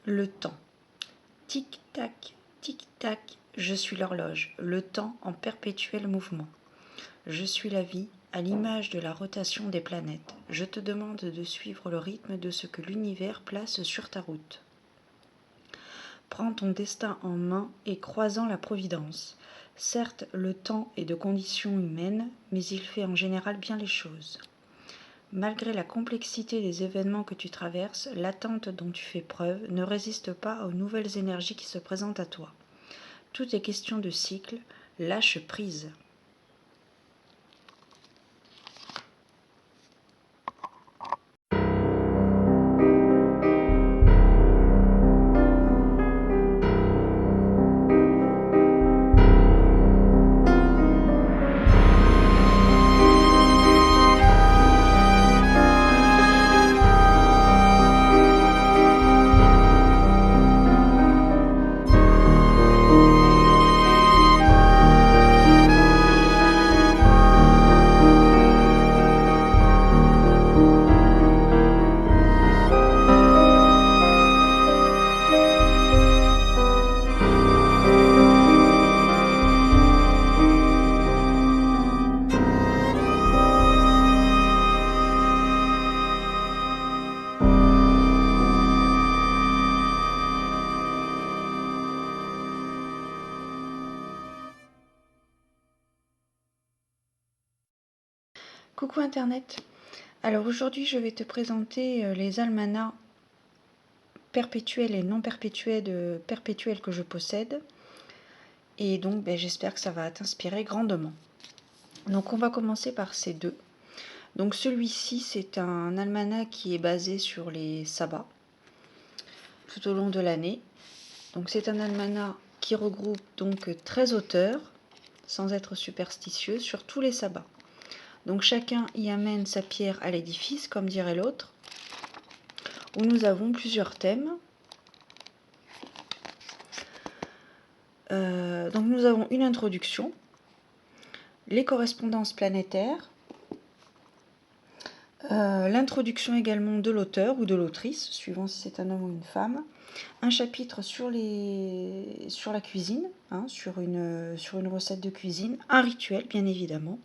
Le temps. Tic-tac, tic-tac, je suis l'horloge, le temps en perpétuel mouvement. Je suis la vie, à l'image de la rotation des planètes. Je te demande de suivre le rythme de ce que l'univers place sur ta route. Prends ton destin en main et croisant la providence. Certes, le temps est de condition humaine, mais il fait en général bien les choses. Malgré la complexité des événements que tu traverses, l'attente dont tu fais preuve ne résiste pas aux nouvelles énergies qui se présentent à toi. Tout est question de cycle, lâche prise. Coucou Internet. Alors aujourd'hui je vais te présenter les almanachs perpétuels et non perpétuels que je possède. Et donc j'espère que ça va t'inspirer grandement. Donc on va commencer par ces deux. Donc celui-ci c'est un almanach qui est basé sur les sabbats tout au long de l'année. Donc c'est un almanach qui regroupe donc 13 auteurs, sans être superstitieux, sur tous les sabbats. Donc chacun y amène sa pierre à l'édifice, comme dirait l'autre, où nous avons plusieurs thèmes. Donc nous avons une introduction, les correspondances planétaires, l'introduction également de l'auteur ou de l'autrice, suivant si c'est un homme ou une femme, un chapitre sur la cuisine, sur une recette de cuisine, un rituel bien évidemment,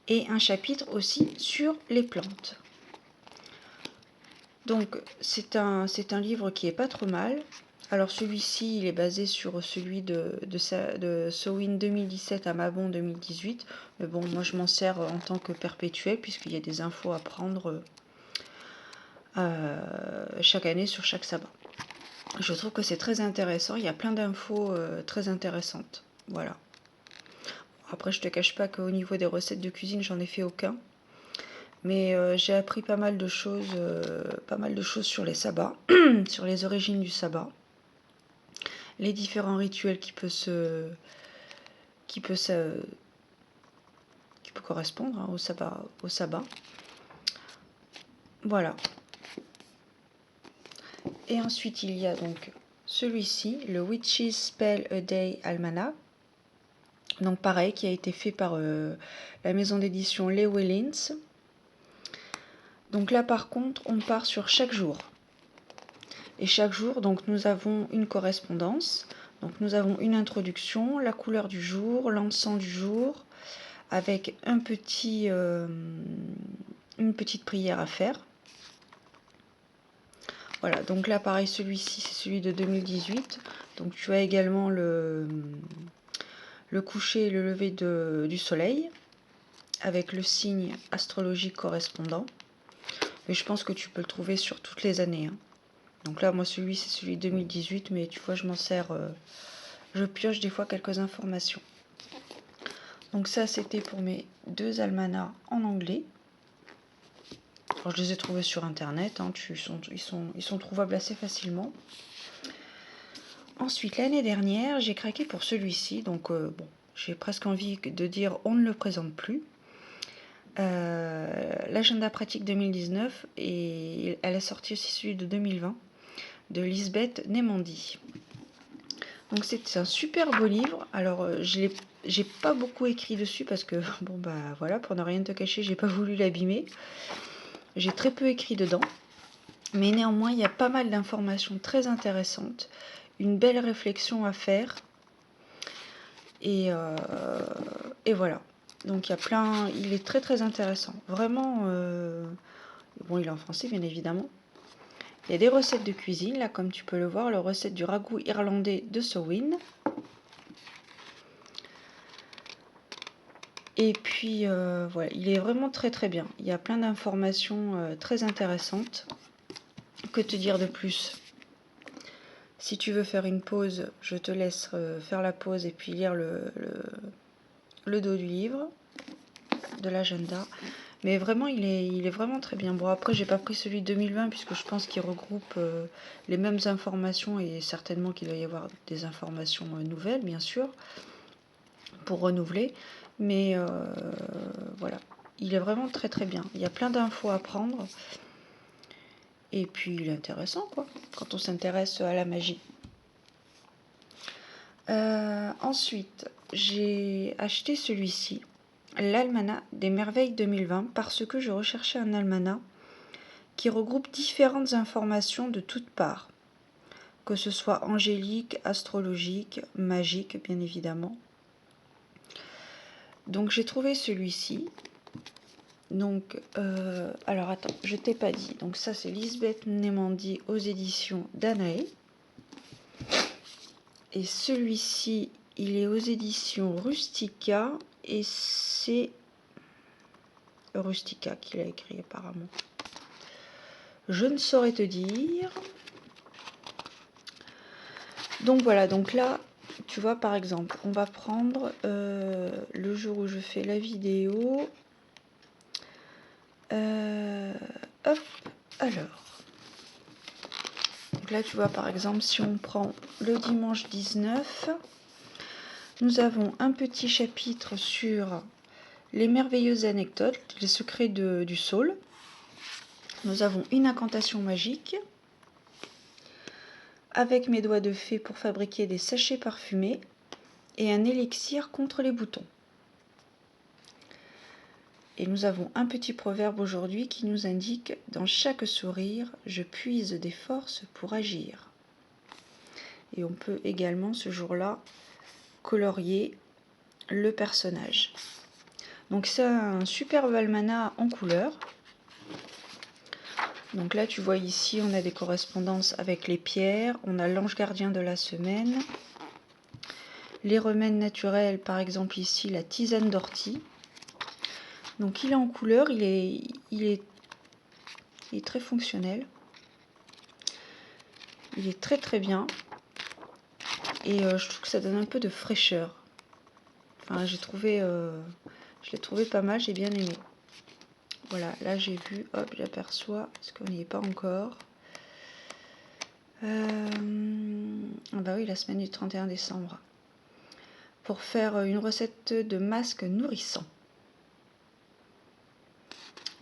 et un chapitre aussi sur les plantes. Donc c'est un livre qui est pas trop mal. Alors celui-ci il est basé sur celui de Samhain 2017 à Mabon 2018, mais bon moi je m'en sers en tant que perpétuel puisqu'il y a des infos à prendre chaque année sur chaque sabbat. Je trouve que c'est très intéressant, il y a plein d'infos très intéressantes. Voilà. Après je te cache pas qu'au niveau des recettes de cuisine j'en ai fait aucun. Mais j'ai appris pas mal de choses sur les sabbats, sur les origines du sabbat, les différents rituels qui peuvent correspondre au sabbat. Voilà. Et ensuite il y a donc celui-ci, le Witch's Spell a Day Almanach. Donc pareil, qui a été fait par la maison d'édition Llewellyn's. Donc là par contre on part sur chaque jour. Et chaque jour donc nous avons une correspondance. Donc nous avons une introduction, la couleur du jour, l'encens du jour, avec une petite prière à faire. Voilà, donc là pareil, celui-ci c'est celui de 2018. Donc tu as également le coucher et le lever du soleil, avec le signe astrologique correspondant. Mais je pense que tu peux le trouver sur toutes les années. Donc là, moi, celui c'est celui de 2018, mais tu vois, je m'en sers, je pioche des fois quelques informations. Donc ça, c'était pour mes deux almanachs en anglais. Alors, je les ai trouvés sur Internet, ils sont trouvables assez facilement. Ensuite, l'année dernière, j'ai craqué pour celui-ci, donc bon, j'ai presque envie de dire on ne le présente plus. L'agenda pratique 2019, et elle a sorti aussi celui de 2020. De Lisbeth Nemandy. Donc c'est un super beau livre. Alors j'ai pas beaucoup écrit dessus parce que bon voilà, pour ne rien te cacher, j'ai pas voulu l'abîmer. J'ai très peu écrit dedans. Mais néanmoins, il y a pas mal d'informations très intéressantes, une belle réflexion à faire. Et voilà. Donc il y a plein, il est très très intéressant. Vraiment, bon, il est en français bien évidemment. Il y a des recettes de cuisine, là comme tu peux le voir, la recette du ragoût irlandais de Samhain. Et puis voilà, il est vraiment très très bien. Il y a plein d'informations très intéressantes. Que te dire de plus? Si tu veux faire une pause, je te laisse faire la pause et puis lire le dos du livre, de l'agenda. Mais vraiment, il est vraiment très bien. Bon, après, j'ai pas pris celui de 2020 puisque je pense qu'il regroupe les mêmes informations et certainement qu'il doit y avoir des informations nouvelles, bien sûr, pour renouveler. Mais voilà, il est vraiment très très bien. Il y a plein d'infos à prendre. Et puis, il est intéressant, quoi, quand on s'intéresse à la magie. Ensuite, j'ai acheté celui-ci, l'Almanach des Merveilles 2020, parce que je recherchais un almanach qui regroupe différentes informations de toutes parts, que ce soit angélique, astrologique, magique, bien évidemment. Donc j'ai trouvé celui-ci. Donc, alors attends, je t'ai pas dit. Donc ça c'est Lisbeth Nemandi aux éditions Danaé. Et celui-ci, il est aux éditions Rustica et c'est Rustica qu'il a écrit apparemment. Je ne saurais te dire. Donc voilà, donc là, tu vois par exemple, on va prendre le jour où je fais la vidéo. Hop, alors. Donc là, tu vois par exemple, si on prend le dimanche 19, nous avons un petit chapitre sur les merveilleuses anecdotes, les secrets du saule. Nous avons une incantation magique avec mes doigts de fée pour fabriquer des sachets parfumés et un élixir contre les boutons. Et nous avons un petit proverbe aujourd'hui qui nous indique « Dans chaque sourire, je puise des forces pour agir ». Et on peut également ce jour-là colorier le personnage. Donc c'est un superbe almanach en couleur. Donc là tu vois ici on a des correspondances avec les pierres, on a l'ange gardien de la semaine, les remèdes naturels, par exemple ici la tisane d'ortie. Donc il est en couleur, il est très fonctionnel. Il est très très bien. Et je trouve que ça donne un peu de fraîcheur. Enfin, je l'ai trouvé pas mal, j'ai bien aimé. Voilà, là j'ai vu, hop, j'aperçois, parce qu'on n'y est pas encore. Ah bah oui, la semaine du 31 décembre. Pour faire une recette de masque nourrissant.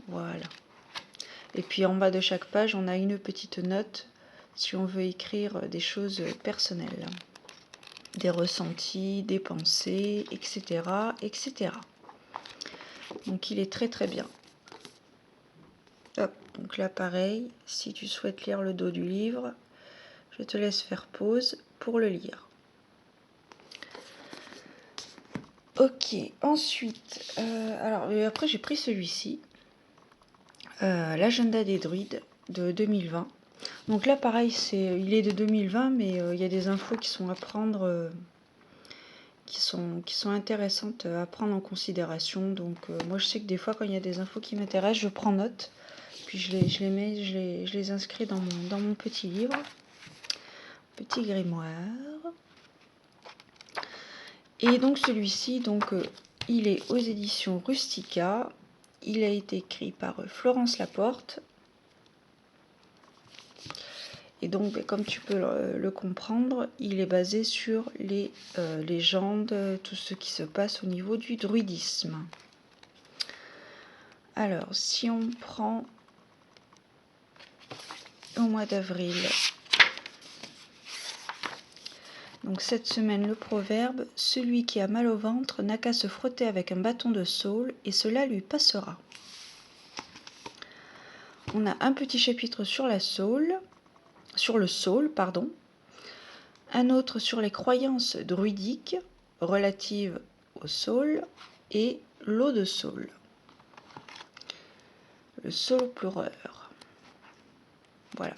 Voilà. Et puis en bas de chaque page, on a une petite note si on veut écrire des choses personnelles. Des ressentis, des pensées, etc. etc. Donc il est très très bien. Hop, donc là pareil, si tu souhaites lire le dos du livre, je te laisse faire pause pour le lire. Ok, ensuite, alors après j'ai pris celui-ci, l'agenda des druides de 2020. Donc là pareil, il est de 2020, mais il y a des infos qui sont à prendre, qui sont intéressantes à prendre en considération. Donc moi je sais que des fois quand il y a des infos qui m'intéressent, je prends note, puis je les inscris dans mon petit livre, petit grimoire. Et donc celui-ci, il est aux éditions Rustica. Il a été écrit par Florence Laporte. Et donc, comme tu peux le comprendre, il est basé sur les légendes, tout ce qui se passe au niveau du druidisme. Alors, si on prend au mois d'avril, donc cette semaine, le proverbe « Celui qui a mal au ventre n'a qu'à se frotter avec un bâton de saule et cela lui passera ». On a un petit chapitre sur la saule, sur le saule, pardon. Un autre sur les croyances druidiques relatives au saule et l'eau de saule. Le saule pleureur. Voilà.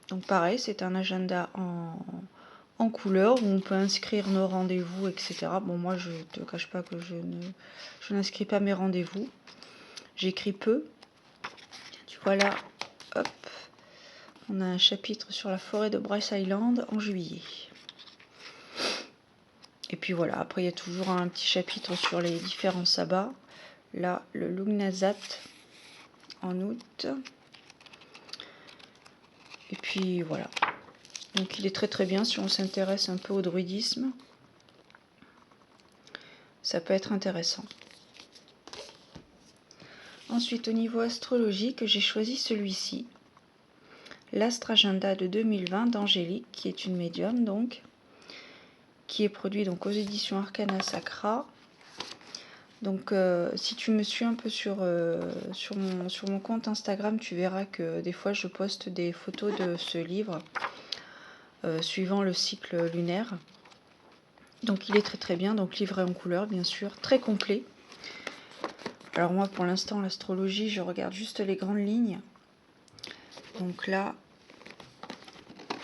Donc pareil, c'est un agenda en couleur où on peut inscrire nos rendez-vous, etc. Bon, moi, je te cache pas que je n'inscris pas mes rendez-vous. J'écris peu. Tu vois là, hop, on a un chapitre sur la forêt de Bryce Island en juillet. Et puis voilà, après il y a toujours un petit chapitre sur les différents sabbats. Là, le Lugnasat en août. Et puis voilà. Donc il est très très bien si on s'intéresse un peu au druidisme. Ça peut être intéressant. Ensuite, au niveau astrologique, j'ai choisi celui-ci. L'Astre Agenda de 2020 d'Angélique, qui est une médium donc, qui est produit donc aux éditions Arcana Sacra. Donc si tu me suis un peu sur mon compte Instagram, tu verras que des fois je poste des photos de ce livre suivant le cycle lunaire. Donc il est très très bien, donc livré en couleur bien sûr, très complet. Alors moi pour l'instant l'astrologie, je regarde juste les grandes lignes. Donc là,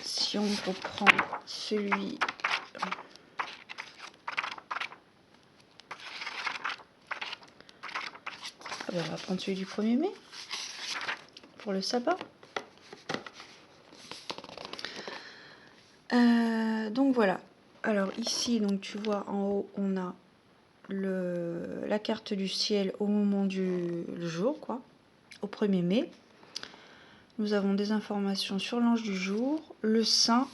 si on reprend celui... Ah ben on va prendre celui du 1er mai pour le sabbat. Donc voilà. Alors ici, donc tu vois en haut, on a la carte du ciel au moment du jour, quoi, au 1er mai. Nous avons des informations sur l'ange du jour, le saint,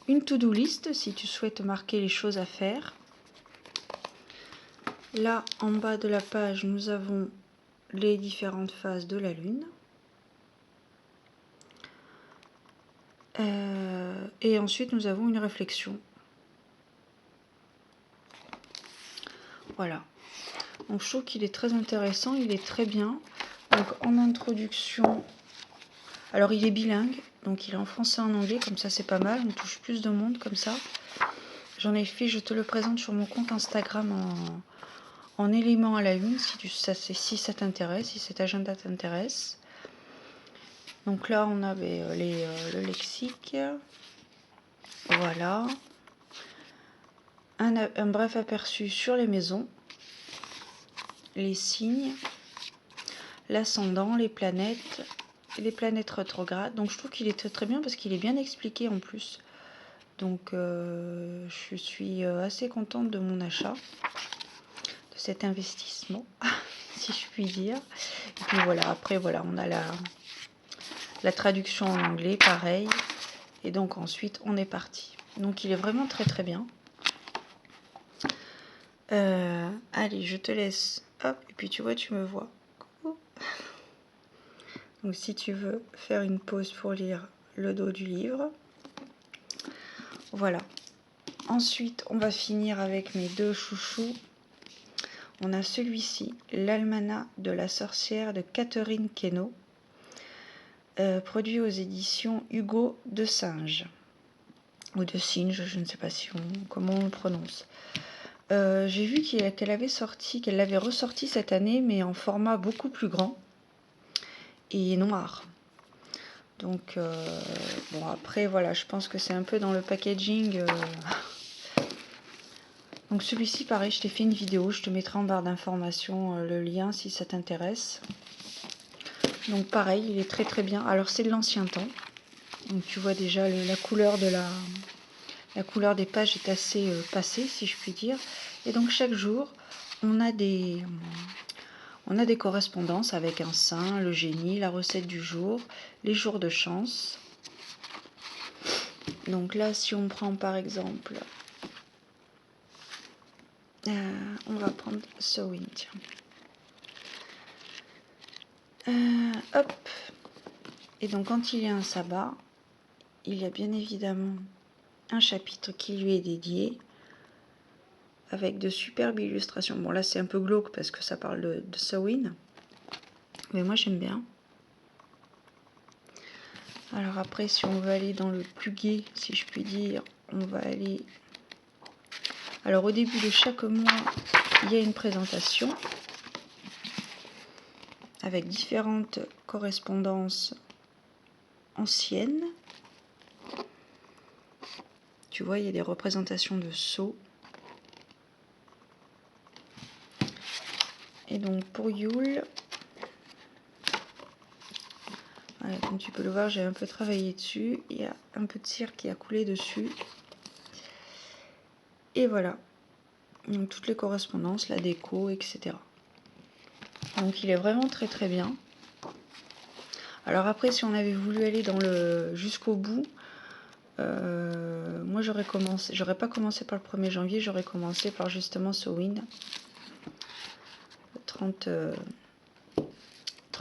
une to-do list si tu souhaites marquer les choses à faire. Là, en bas de la page, nous avons les différentes phases de la lune. Et ensuite, nous avons une réflexion. Voilà. Donc, je trouve qu'il est très intéressant, il est très bien. Donc, en introduction, alors il est bilingue, donc il est en français et en anglais, comme ça c'est pas mal, on touche plus de monde comme ça. J'en ai fait, je te le présente sur mon compte Instagram en éléments à la une, si ça t'intéresse, si cet agenda t'intéresse. Donc là, on avait le lexique. Voilà. Un bref aperçu sur les maisons, les signes, l'ascendant, les planètes rétrogrades. Donc je trouve qu'il est très, très bien parce qu'il est bien expliqué en plus. Donc je suis assez contente de mon achat, de cet investissement, si je puis dire. Et puis voilà, après voilà, on a la traduction en anglais, pareil. Et donc ensuite, on est parti. Donc il est vraiment très très bien. Allez, je te laisse. Hop, et puis tu vois, tu me vois. Coucou. Donc si tu veux faire une pause pour lire le dos du livre. Voilà. Ensuite, on va finir avec mes deux chouchous. On a celui-ci, l'Almanach de la sorcière de Catherine Queneau, produit aux éditions Hugo de Singe. Ou de Singe, je ne sais pas comment on le prononce. J'ai vu qu'elle l'avait ressorti cette année, mais en format beaucoup plus grand et noir. Donc, bon, après, voilà, je pense que c'est un peu dans le packaging. Donc, celui-ci, pareil, je t'ai fait une vidéo, je te mettrai en barre d'informations le lien si ça t'intéresse. Donc, pareil, il est très très bien. Alors, c'est de l'ancien temps. Donc, tu vois déjà la couleur la couleur des pages est assez passée, si je puis dire. Et donc, chaque jour, on a des correspondances avec un saint, le génie, la recette du jour, les jours de chance. Donc là, si on prend par exemple, on va prendre Samhain, tiens. Hop. Et donc quand il y a un sabbat, il y a bien évidemment un chapitre qui lui est dédié, avec de superbes illustrations. Bon là c'est un peu glauque parce que ça parle de Samhain, mais moi j'aime bien. Alors après, si on veut aller dans le plus gai, si je puis dire, on va aller... Alors au début de chaque mois, il y a une présentation avec différentes correspondances anciennes. Tu vois, il y a des représentations de sceaux. Et donc pour Yule, voilà, comme tu peux le voir, j'ai un peu travaillé dessus. Il y a un peu de cire qui a coulé dessus. Et voilà. Donc toutes les correspondances, la déco, etc. Donc il est vraiment très très bien. Alors après, si on avait voulu aller dans le jusqu'au bout, moi j'aurais pas commencé par le 1er janvier, j'aurais commencé par justement Samhain. 30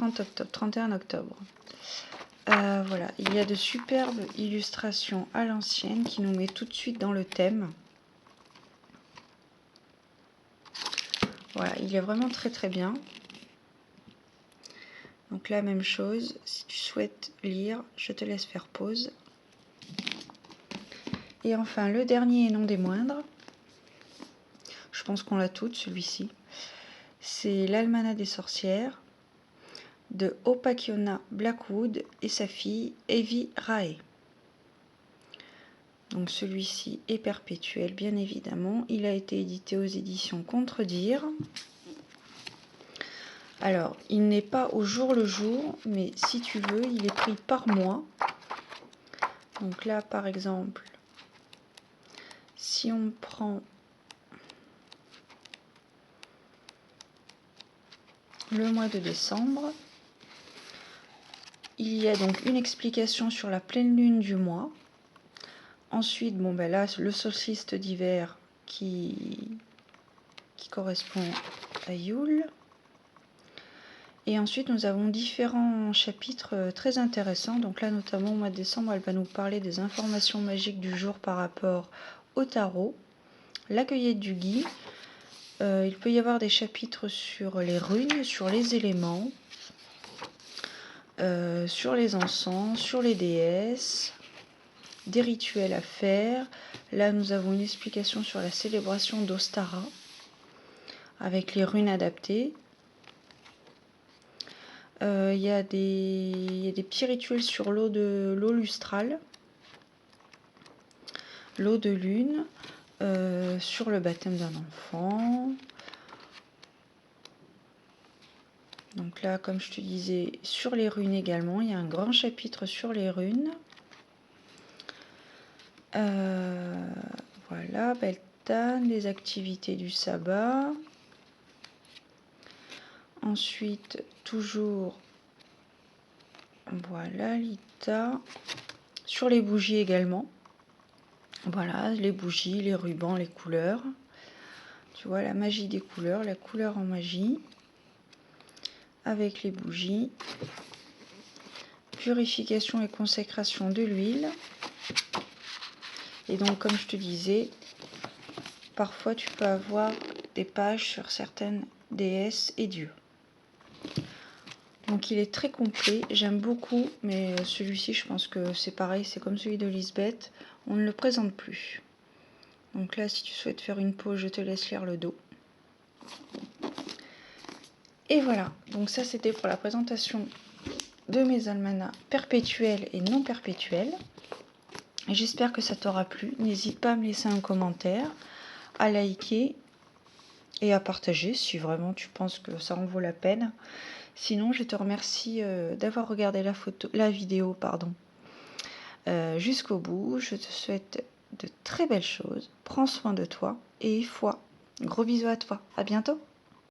octobre, 31 octobre. Voilà, il y a de superbes illustrations à l'ancienne qui nous met tout de suite dans le thème. Voilà, il est vraiment très très bien. Donc la même chose, si tu souhaites lire, je te laisse faire pause. Et enfin, le dernier et non des moindres, je pense qu'on l'a toutes, celui-ci, c'est l'Almanach des sorcières de Opakiona Blackwood et sa fille Evie Rae. Donc celui-ci est perpétuel, bien évidemment. Il a été édité aux éditions Contredire. Alors, il n'est pas au jour le jour, mais si tu veux, il est pris par mois. Donc là, par exemple, si on prend le mois de décembre, il y a donc une explication sur la pleine lune du mois. Ensuite, bon ben là, le solstice d'hiver qui correspond à Yule. Et ensuite, nous avons différents chapitres très intéressants. Donc là, notamment au mois de décembre, elle va nous parler des informations magiques du jour par rapport au tarot, la cueillette du gui. Il peut y avoir des chapitres sur les runes, sur les éléments, sur les encens, sur les déesses, des rituels à faire. Là, nous avons une explication sur la célébration d'Ostara, avec les runes adaptées. Il y a des petits rituels sur l'eau lustrale, l'eau de lune, sur le baptême d'un enfant. Donc là, comme je te disais, sur les runes également, il y a un grand chapitre sur les runes. Voilà, Beltane, les activités du sabbat. Ensuite, toujours, voilà, Lita. Sur les bougies également. Voilà, les bougies, les rubans, les couleurs. Tu vois, la magie des couleurs, la couleur en magie. Avec les bougies. Purification et consécration de l'huile. Et donc, comme je te disais, parfois tu peux avoir des pages sur certaines déesses et dieux. Donc il est très complet, j'aime beaucoup, mais celui-ci je pense que c'est pareil, c'est comme celui de Lisbeth, on ne le présente plus. Donc là, si tu souhaites faire une pause, je te laisse lire le dos. Et voilà, donc ça c'était pour la présentation de mes almanachs perpétuels et non perpétuels. J'espère que ça t'aura plu. N'hésite pas à me laisser un commentaire, à liker et à partager si vraiment tu penses que ça en vaut la peine. Sinon, je te remercie d'avoir regardé la vidéo jusqu'au bout. Je te souhaite de très belles choses. Prends soin de toi et foi. Gros bisous à toi. À bientôt.